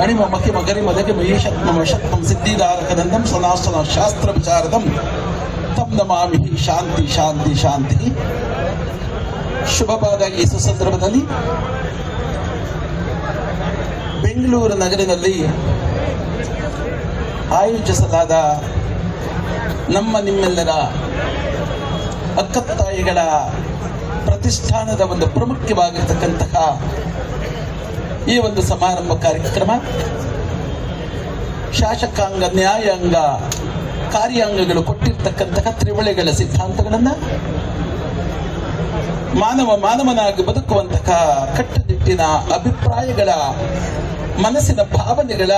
ಅಣಿಮ ಮಕಿ ಮಗರಿ ಮದಗೆ ಮಹೇಶತ್ಮ ಶತ್ಮಂ ಸಿದ್ಧಿದಾರಕದಂದಂ ಸನಾಸ್ತನ ಶಾಸ್ತ್ರ ವಿಚಾರದಂ ತಂ ನಮಾಮಿ ಶಾಂತಿ ಶಾಂತಿ ಶಾಂತಿ. ಶುಭವಾದ ಈ ಸುಸಂದರ್ಭದಲ್ಲಿ ಬೆಂಗಳೂರು ನಗರದಲ್ಲಿ ಆಯೋಜಿಸಲಾದ ನಮ್ಮ ನಿಮ್ಮೆಲ್ಲರ ಅಕ್ಕತ್ತಾಯಿಗಳ ಪ್ರತಿಷ್ಠಾನದ ಒಂದು ಪ್ರಮುಖವಾಗಿರ್ತಕ್ಕಂತಹ ಈ ಒಂದು ಸಮಾರಂಭ ಕಾರ್ಯಕ್ರಮ ಶಾಸಕಾಂಗ, ನ್ಯಾಯಾಂಗ, ಕಾರ್ಯಾಂಗಗಳು ಕೊಟ್ಟಿರ್ತಕ್ಕಂತಹ ತ್ರಿವಳಿಗಳ ಸಿದ್ಧಾಂತಗಳನ್ನು ಮಾನವನಾಗಿ ಬದುಕುವಂತಹ ಕಟ್ಟುನಿಟ್ಟಿನ ಅಭಿಪ್ರಾಯಗಳ, ಮನಸ್ಸಿನ ಭಾವನೆಗಳ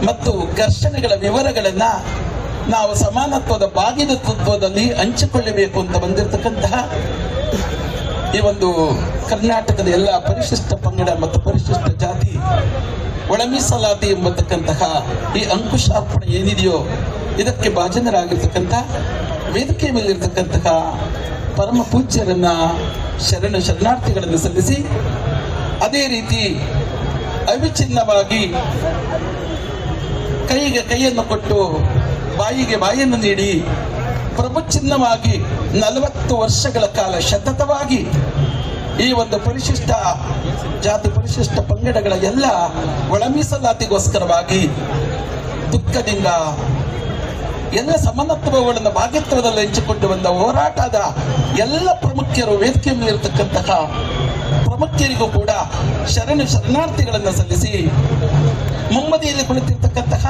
ಮತ್ತು ಘರ್ಷಣೆಗಳ ವಿವರಗಳನ್ನ ನಾವು ಸಮಾನತ್ವದ ಬಾಗಿದ ತತ್ವದಲ್ಲಿ ಹಂಚಿಕೊಳ್ಳಬೇಕು ಅಂತ ಬಂದಿರತಕ್ಕಂತಹ ಈ ಒಂದು ಕರ್ನಾಟಕದ ಎಲ್ಲ ಪರಿಶಿಷ್ಟ ಪಂಗಡ ಮತ್ತು ಪರಿಶಿಷ್ಟ ಜಾತಿ ಒಳ ಮೀಸಲಾತಿ ಎಂಬತಕ್ಕಂತಹ ಈ ಅಂಕುಶಾರ್ಪಣೆ ಏನಿದೆಯೋ ಇದಕ್ಕೆ ಭಾಜನರಾಗಿರ್ತಕ್ಕಂಥ ವೇದಿಕೆ ಮೇಲಿರ್ತಕ್ಕಂತಹ ಪರಮ ಪೂಜ್ಯರನ್ನ ಶರಣಾರ್ಥಿಗಳನ್ನು ಸಲ್ಲಿಸಿ, ಅದೇ ರೀತಿ ಅವಿಚ್ಛಿನ್ನವಾಗಿ ಕೈಗೆ ಕೈಯನ್ನು ಕೊಟ್ಟು ಬಾಯಿಗೆ ಬಾಯನ್ನು ನೀಡಿ ಪ್ರಭುಚಿನ್ನವಾಗಿ 40 ವರ್ಷಗಳ ಕಾಲ ಸತತವಾಗಿ ಈ ಒಂದು ಪರಿಶಿಷ್ಟ ಜಾತಿ ಪರಿಶಿಷ್ಟ ಪಂಗಡಗಳ ಎಲ್ಲ ಒಳ ಮೀಸಲಾತಿಗೋಸ್ಕರವಾಗಿ ದುಃಖದಿಂದ ಎಲ್ಲ ಸಮಾನತ್ವಗಳನ್ನು ಭಾಗಿತ್ವದಲ್ಲಿ ಹಂಚಿಕೊಂಡು ಬಂದ ಹೋರಾಟದ ಎಲ್ಲ ಪ್ರಮುಖರು ವೇದಿಕೆ ಮೇಲಿರತಕ್ಕಂತಹ ಪ್ರಮುಖರಿಗೂ ಕೂಡ ಶರಣಾರ್ಥಿಗಳನ್ನು ಸಲ್ಲಿಸಿ, ಮುಂಬದಿಯಲ್ಲಿ ಕುಳಿತಿರ್ತಕ್ಕಂತಹ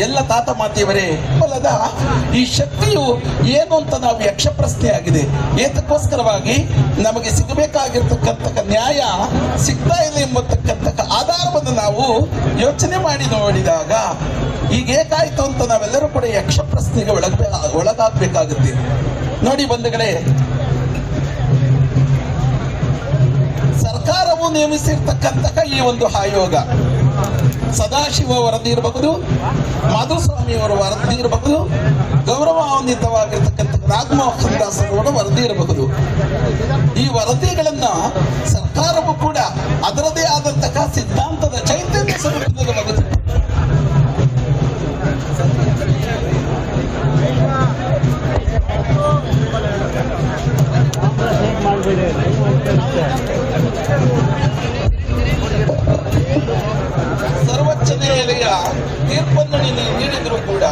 ಎಲ್ಲ ತಾತ ಮಾತೆಯವರೇ, ಬಲದ ಈ ಶಕ್ತಿಯು ಏನು ಅಂತ ನಾವು ಯಕ್ಷ ಪ್ರಶ್ನೆ ಆಗಿದೆ. ಏತಕ್ಕೋಸ್ಕರವಾಗಿ ನಮಗೆ ಸಿಗಬೇಕಾಗಿರ್ತಕ್ಕಂತಹ ನ್ಯಾಯ ಸಿಗ್ತಾ ಇಲ್ಲ ಎಂಬತಕ್ಕಂತಹ ಆಧಾರವನ್ನು ನಾವು ಯೋಚನೆ ಮಾಡಿ ನೋಡಿದಾಗ ಈಗ ಏಕಾಯ್ತು ಅಂತ ನಾವೆಲ್ಲರೂ ಕೂಡ ಯಕ್ಷ ಪ್ರಶ್ನೆಗೆ ಒಳಗಾಗಬೇಕಾಗುತ್ತೆ. ನೋಡಿ ಬಂಧುಗಳೇ, ಸರ್ಕಾರವು ನೇಮಿಸಿರ್ತಕ್ಕಂತಹ ಈ ಒಂದು ಆಯೋಗ ಸದಾಶಿವ ವರದಿ ಇರಬಹುದು, ಮಾಧುಸ್ವಾಮಿಯವರ ವರದಿ ಇರಬಹುದು, ಗೌರವಾನ್ವಿತವಾಗಿರ್ತಕ್ಕಂಥ ನಾಗಮೋಹನ್ ದಾಸ್ ಅವರ ವರದಿ ಇರಬಹುದು. ಈ ವರದಿಗಳನ್ನ ಸರ್ಕಾರವು ಕೂಡ ಅದರದೇ ಆದಂತಹ ಸಿದ್ಧಾಂತದ ಚೈತನ್ಯ ಸ್ವರೂಪದಲ್ಲಿ ಬಗೆದಿದೆ. ಸರ್ವೋಚ್ಚ ನ್ಯಾಯಾಲಯ ತೀರ್ಪನ್ನು ನೀಡಿದ್ರು ಕೂಡ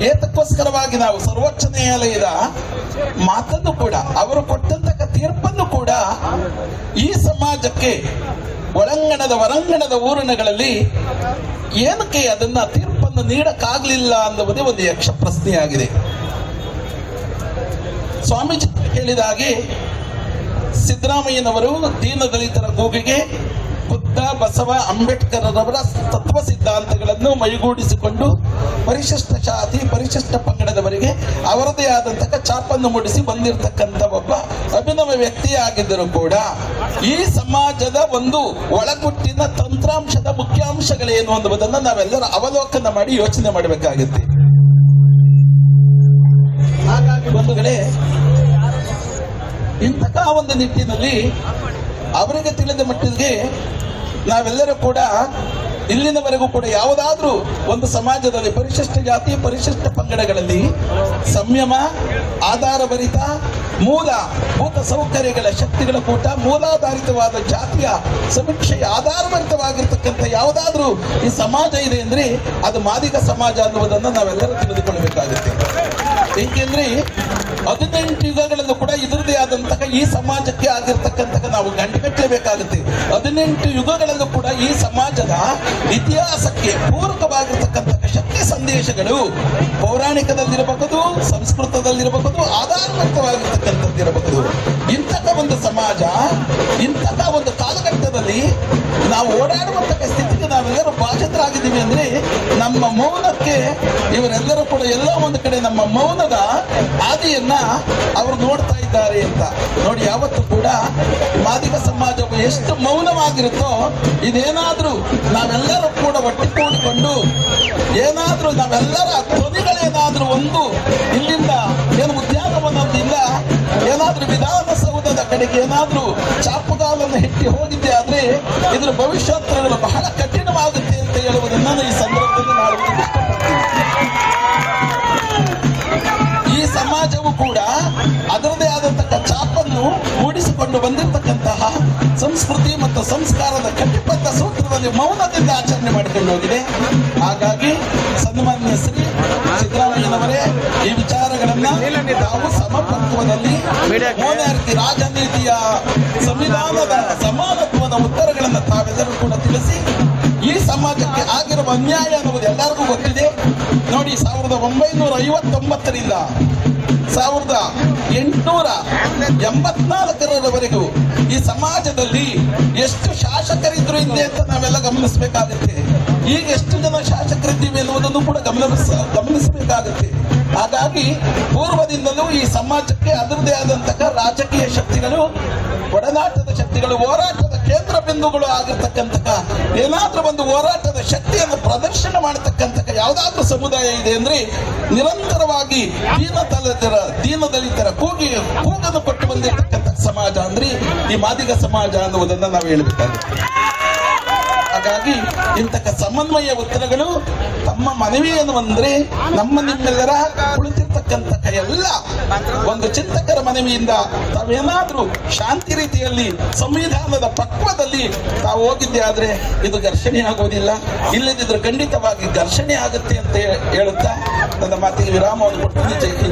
ಏತಕ್ಕೋಸ್ಕರವಾಗಿ ನಾವು ಸರ್ವೋಚ್ಚ ನ್ಯಾಯಾಲಯದ ಮಾತನ್ನು ಕೂಡ, ಅವರು ಕೊಟ್ಟಂತಹ ತೀರ್ಪನ್ನು ಕೂಡ ಈ ಸಮಾಜಕ್ಕೆ ಹೊರಾಂಗಣದ ಊರಿನಗಳಲ್ಲಿ ಏನಕ್ಕೆ ಅದನ್ನ ತೀರ್ಪನ್ನು ನೀಡಕ್ಕಾಗಲಿಲ್ಲ ಅನ್ನುವುದೇ ಒಂದು ಯಕ್ಷ ಪ್ರಶ್ನೆಯಾಗಿದೆ. ಸ್ವಾಮೀಜಿ ಹೇಳಿದ ಹಾಗೆ ಸಿದ್ದರಾಮಯ್ಯನವರು ದೀನ ದಲಿತರ ಕೂಗಿಗೆ ಬುದ್ಧ, ಬಸವ, ಅಂಬೇಡ್ಕರ್ ಅವರ ತತ್ವ ಸಿದ್ಧಾಂತಗಳನ್ನು ಮೈಗೂಡಿಸಿಕೊಂಡು ಪರಿಶಿಷ್ಟ ಜಾತಿ ಪರಿಶಿಷ್ಟ ಪಂಗಡದವರಿಗೆ ಅವರದೇ ಆದಂತಹ ಚಾಪನ್ನು ಮೂಡಿಸಿ ಬಂದಿರತಕ್ಕಂಥ ಒಬ್ಬ ಅಭಿನವ ವ್ಯಕ್ತಿಯಾಗಿದ್ದರೂ ಕೂಡ ಈ ಸಮಾಜದ ಒಂದು ಒಳಗುಟ್ಟಿನ ತಂತ್ರಾಂಶದ ಮುಖ್ಯಾಂಶಗಳೇನು ಅನ್ನುವುದನ್ನು ನಾವೆಲ್ಲರೂ ಅವಲೋಕನ ಮಾಡಿ ಯೋಚನೆ ಮಾಡಬೇಕಾಗುತ್ತೆ. ಹಾಗಾಗಿ ಬಂಧುಗಳೇ, ಇಂತಹ ಒಂದು ನಿಟ್ಟಿನಲ್ಲಿ ಅವರಿಗೆ ತಿಳಿದ ಮಟ್ಟಿಗೆ ನಾವೆಲ್ಲರೂ ಕೂಡ ಇಲ್ಲಿನವರೆಗೂ ಕೂಡ ಯಾವುದಾದ್ರೂ ಒಂದು ಸಮಾಜದಲ್ಲಿ ಪರಿಶಿಷ್ಟ ಜಾತಿ ಪರಿಶಿಷ್ಟ ಪಂಗಡಗಳಲ್ಲಿ ಸಂಯಮ, ಆಧಾರಭರಿತ, ಮೂಲಭೂತ ಸೌಕರ್ಯಗಳ ಶಕ್ತಿಗಳ ಕೂಟ, ಮೂಲಾಧಾರಿತವಾದ ಜಾತಿಯ ಸಮೀಕ್ಷೆಯ ಆಧಾರಭರಿತವಾಗಿರ್ತಕ್ಕಂಥ ಯಾವುದಾದ್ರೂ ಈ ಸಮಾಜ ಇದೆ ಅಂದ್ರೆ ಅದು ಮಾದಿಗ ಸಮಾಜ ಅನ್ನುವುದನ್ನು ನಾವೆಲ್ಲರೂ ತಿಳಿದುಕೊಳ್ಳಬೇಕಾಗುತ್ತೆ. ಏಕೆಂದ್ರೆ 18 ಯುಗಗಳಲ್ಲೂ ಕೂಡ ಇದರದೇ ಆದಂತಹ ಈ ಸಮಾಜಕ್ಕೆ ಆಗಿರ್ತಕ್ಕಂತಹ ನಾವು ಗಂಟುಕಟ್ಟಲೇಬೇಕಾಗುತ್ತೆ. 18 ಯುಗಗಳಲ್ಲೂ ಕೂಡ ಈ ಸಮಾಜದ ಇತಿಹಾಸಕ್ಕೆ ಪೂರಕವಾಗಿರ್ತಕ್ಕಂತಹ ಶಕ್ತಿ ಸಂದೇಶಗಳು ಪೌರಾಣಿಕದಲ್ಲಿರಬಹುದು, ಸಂಸ್ಕೃತದಲ್ಲಿರಬಹುದು, ಆಧಾರಭರಿತವಾಗಿರ್ತಕ್ಕಂಥದ್ದಿರಬಹುದು. ಇಂತಹ ಒಂದು ಸಮಾಜ, ಇಂತಹ ಒಂದು ಕಾಲಘಟ್ಟದಲ್ಲಿ ನಾವು ಓಡಾಡುವಂತಹ ಸ್ಥಿತಿಗೆ ನಾವೆಲ್ಲರೂ ಬಾಧಿತರಾಗಿದ್ದೀವಿ ಅಂದ್ರೆ ನಮ್ಮ ಮೌನಕ್ಕೆ ಇವರೆಲ್ಲರೂ ಕೂಡ ಎಲ್ಲೋ ಒಂದು ಕಡೆ ನಮ್ಮ ಮೌನದ ಆದಿಯನ್ನ ಅವರು ನೋಡ್ತಾ ಇದ್ದಾರೆ ಅಂತ ನೋಡಿ. ಯಾವತ್ತೂ ಕೂಡ ಮಾದಿಗ ಸಮಾಜವು ಎಷ್ಟು ಮೌನವಾಗಿರುತ್ತೋ ಇದೇನಾದ್ರೂ ನಾವೆಲ್ಲರೂ ಕೂಡ ಒಟ್ಟಿಗೂಡಿಕೊಂಡು ಏನಾದ್ರೂ ನಾವೆಲ್ಲರ ಧ್ವನಿಗಳೇನಾದ್ರೂ ಒಂದು ಇಲ್ಲಿಂದ ಏನು ಉದ್ಯಾನವನದಿಂದ ಏನಾದ್ರೂ ವಿಧಾನಸೌಧದ ಕಡೆ ಕಡೆಗೆ ಏನಾದ್ರೂ ಚಾಪುಗಾಲನ್ನು ಹೆಟ್ಟಿ ಹೋಗಿದ್ದೆ ಆದ್ರೆ ಇದರ ಭವಿಷ್ಯೋತ್ತರಗಳು ಬಹಳ ಕಠಿಣವಾಗುತ್ತೆ ಅಂತ ಹೇಳುವುದನ್ನು ನಾನು ಈ ಸಂದರ್ಭದಲ್ಲಿ ಮಾಡುವುದಕ್ಕೆ ಇಷ್ಟಪಡ್ತೀನಿ. ಈ ಸಮಾಜವು ಕೂಡ ಅದರದೇ ಆದಂತಹ ಚಾಪನ್ನು ಮೂಡಿಸಿಕೊಂಡು ಬಂದಿರತಕ್ಕಂತಹ ಸಂಸ್ಕೃತಿ ಮತ್ತು ಸಂಸ್ಕಾರದ ಕಟ್ಟಿಬದ್ಧ ಸೂತ್ರದಲ್ಲಿ ಮೌನದಿಂದ ಆಚರಣೆ ಮಾಡಿಕೊಂಡು ಹೋಗಿದೆ. ಹಾಗಾಗಿ ಸನ್ಮಾನ್ಯ ಶ್ರೀ ಸಿದ್ದರಾಮಯ್ಯನವರೇ ಈ ವಿಚಾರಗಳನ್ನ ನಾವು ಸಮಪಕ್ವದಲ್ಲಿ ಮೋನಾರ್ಕಿ ರಾಜನೀತಿಯ ಸಂವಿಧಾನದ ಸಮಾನತ್ವದ ಉತ್ತರಗಳನ್ನು ತಾವೆಲ್ಲರೂ ಕೂಡ ತಿಳಿಸಿ ಈ ಸಮಾಜಕ್ಕೆ ಆಗಿರುವ ಅನ್ಯಾಯ ಅನ್ನುವುದು ಎಲ್ಲರಿಗೂ ಗೊತ್ತಿದೆ. ನೋಡಿ, 1959ರಿಂದ 1884ರವರೆಗೂ ಈ ಸಮಾಜದಲ್ಲಿ ಎಷ್ಟು ಶಾಸಕರಿದ್ರು ಹಿಂದೆ ಅಂತ ನಾವೆಲ್ಲ ಗಮನಿಸಬೇಕಾಗುತ್ತೆ. ಈಗ ಎಷ್ಟು ಜನ ಶಾಸಕರಿದ್ದೀವಿ ಎನ್ನುವುದನ್ನು ಕೂಡ ಗಮನಿಸಬೇಕಾಗುತ್ತೆ. ಹಾಗಾಗಿ ಪೂರ್ವದಿಂದಲೂ ಈ ಸಮಾಜಕ್ಕೆ ಅದರದೇ ಆದಂತಹ ರಾಜಕೀಯ ಶಕ್ತಿಗಳು, ಒಡನಾಟದ ಶಕ್ತಿಗಳು, ಹೋರಾಟದ ಕೇಂದ್ರ ಬಿಂದುಗಳು ಆಗಿರ್ತಕ್ಕಂತಹ ಏನಾದ್ರೂ ಒಂದು ಹೋರಾಟದ ಶಕ್ತಿಯನ್ನು ಪ್ರದರ್ಶನ ಮಾಡತಕ್ಕಂತಹ ಯಾವುದಾದ್ರೂ ಸಮುದಾಯ ಇದೆ ಅಂದ್ರೆ ನಿರಂತರವಾಗಿ ದೀನದಲಿತರ ಕೂಗನ್ನು ಕೊಟ್ಟು ಬಂದಿರತಕ್ಕಂಥ ಸಮಾಜ ಅಂದ್ರೆ ಈ ಮಾದಿಗ ಸಮಾಜ ಅನ್ನುವುದನ್ನು ನಾವು ಹೇಳಬೇಕಾಗುತ್ತೆ. ಹಾಗಾಗಿ ಇಂತಹ ಸಮನ್ವಯ ಉತ್ತರಗಳು ತಮ್ಮ ಮನವಿ ಎನ್ನುವಂದ್ರೆ ನಿಮ್ಮೆಲ್ಲರ ಕುಳಿತಿರ್ತಕ್ಕಂತಹ ಎಲ್ಲ ಒಂದು ಚಿಂತಕರ ಮನವಿಯಿಂದ ತಾವೇನಾದ್ರೂ ಶಾಂತಿ ರೀತಿಯಲ್ಲಿ ಸಂವಿಧಾನದ ಪಕ್ವದಲ್ಲಿ ತಾವು ಹೋಗಿದ್ದೆ ಆದ್ರೆ ಇದು ಘರ್ಷಣೆ ಆಗುವುದಿಲ್ಲ. ಇಲ್ಲದಿದ್ರೆ ಖಂಡಿತವಾಗಿ ಘರ್ಷಣೆ ಆಗುತ್ತೆ ಅಂತ ಹೇಳುತ್ತಾ ನನ್ನ ಮಾತಿಗೆ ವಿರಾಮವನ್ನು ಕೊಡ್ತೀನಿ. ಜೈ ಹಿಂದ್.